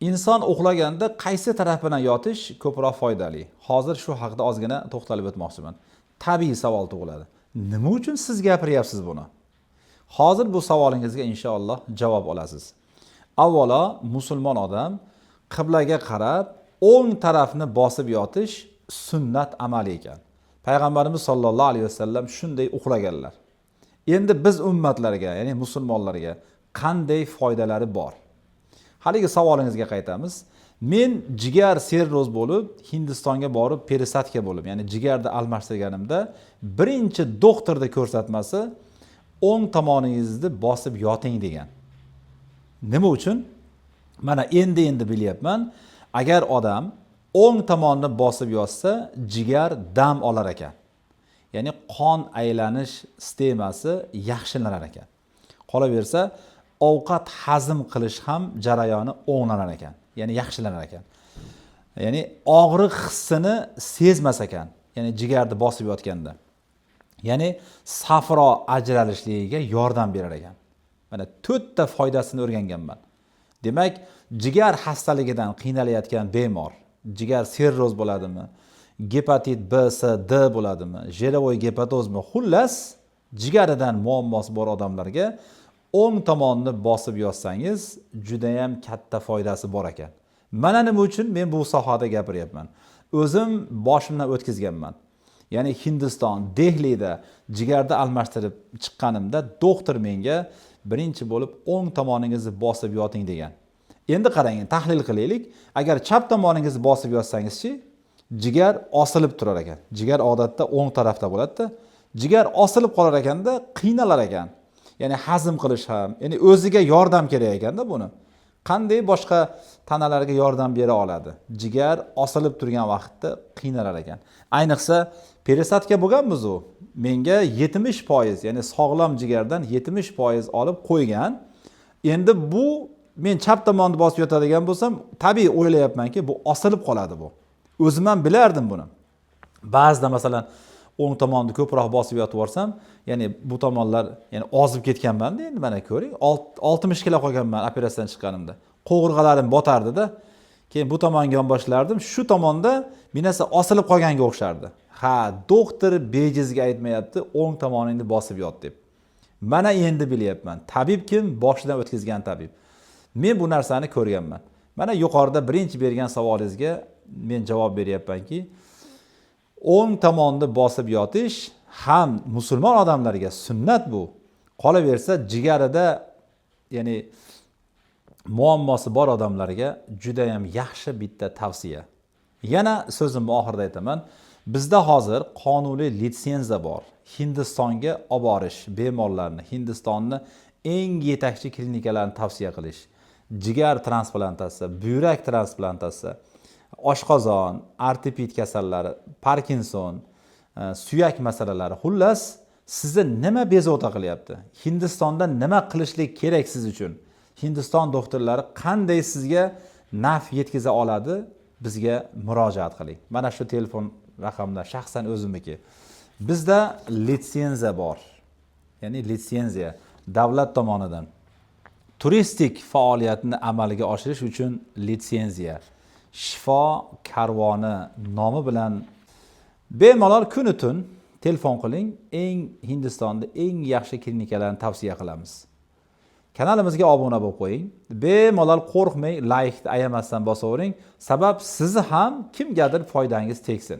Inson uxlaganda qaysi taraf bilan yotish ko'proq foydali? Hozir shu haqida ozgina to'xtalib o'tmoqchiman. Tabiiy savol tug'iladi. Nima uchun siz gapiryapsiz buni? Hozir bu savolingizga inshaalloh javob olasiz. Avvalo, musulmon odam qiblaga qarab o'ng tarafni bosib yotish sunnat amali ekan. Payg'ambarimiz sollallohu alayhi vasallam shunday uxlaganlar. Endi biz ummatlarga, ya'ni musulmonlarga qanday foydalari bor? Haligi savolingizga qaytamiz. Men jigar sirroz bo'lib, Hindistonga borib perisadka bo'lib, ya'ni jigarni almashtirganimda birinchi doktorda ko'rsatmasi o'ng tomoningizni bosib yoting degan. Nima uchun? Mana endi bilyapman. Agar odam o'ng tomonni bosib yotsa, jigar dam olar ekan. Ya'ni qon aylanish sistemasi yaxshilanar ekan. Qolaversa, ovqat hazm qilish ham jarayoni o'nglanar ekan. Ya'ni yaxshilanar ekan. Ya'ni og'riq hissini sezmas ekan. Ya'ni jigarni bosib yotganda. Ya'ni safro ajralishligiga yordam berar ekan. Mana 4 ta foydasini o'rganganman. Demak, jigar xastaligidan qiynalayotgan bemor, jigar sirroz bo'ladimi, gepatit B, C, D bo'ladimi, jerovoy gepatozmi, xullas jigaridan muammosi bor odamlarga o'ng tomonni bosib yotsangiz juda ham katta foydasi bor ekan. Mana nima uchun men bu sohada gapiryapman. O'zim boshimdan o'tkazganman. Ya'ni Hindiston, Dehlida jigarni almashtirib chiqqanimda doktor menga birinchi bo'lib o'ng tomoningizni bosib yoting degan. Endi qarang, tahlil qilaylik. Agar chap tomoningizni bosib yotsangiz-chi, jigar osilib turar ekan. Jigar odatda o'ng tarafda bo'ladi-da. Jigar osilib qolar ekanda, qiynalar ekan. Ya'ni hazm qilish ham, ya'ni o'ziga yordam kerak ekanda buni. Qanday boshqa tanalarga yordam bera oladi? Jigar osilib turgan vaqtda qiynalar ekan. Ayniqsa perisadka bo'lganmiz u. Menga 70%, ya'ni sog'lom jigardan 70% olib qo'ygan. Endi bu men chap tomonni bosib yotadigan bo'lsam, tabiiy o'ylayapmanki, bu osilib qoladi bu. O'zim ham bilardim buni. Ba'zida masalan o'ng tomonni ko'proq bosib yotib yorsam, ya'ni bu tomonlar ya'ni ozib ketganman-da, endi mana ko'ring, 60 kilo qolganman operatsiyadan chiqqanimda. Qo'g'irg'alarim botardi-da. Keyin bu tomonga yonboshlardim. Shu tomonda bir narsa osilib qolganga o'xshardi. Ha, doktor bejizga aytmayapti, o'ng tomoningni bosib yot deb. Mana endi bilyapman. Tabib kim? Boshidan o'tkazgan tabib. Men bu narsani ko'rganman. Mana yuqorida birinchi bergan savolingizga men javob beryapmanki, o'ng tomonni bosib yotish ham musulmon odamlarga sunnat bu. Qolaversa jigarida, ya'ni muammosi bor odamlarga juda ham yaxshi bitta tavsiya. Yana so'zimni oxirida aytaman. Bizda hozir qonuniy litsenziya bor. Hindistonga olib borish, bemorlarni Hindistonni eng yetakchi klinikalarni tavsiya qilish. Jigar transplantatsiyasi, buyrak transplantatsiyasi, oshqozon, artrit kasallari, Parkinson, suyak masalalari. Xullas, sizni nima bezovta qilyapti? Hindistonda nima qilishlik kerak siz uchun? Hindiston doktorlari qanday sizga naf yetkiza oladi? Bizga murojaat qiling. Mana shu telefon raqamlar shaxsan o'zimniki. Bizda litsenziya bor. Ya'ni litsenziya davlat tomonidan turistik faoliyatni amalga oshirish uchun litsenziya. Shifo karvoni nomi bilan bemalol kuni tun telefon qiling. Hindistonda eng yaxshi klinikalarni tavsiya qilamiz. Kanalimizga obuna bo'lib qo'ying. Bemalol qo'rqmang, like ayamasdan bosavering. Sabab sizni ham kimgadir foydangiz tegsin.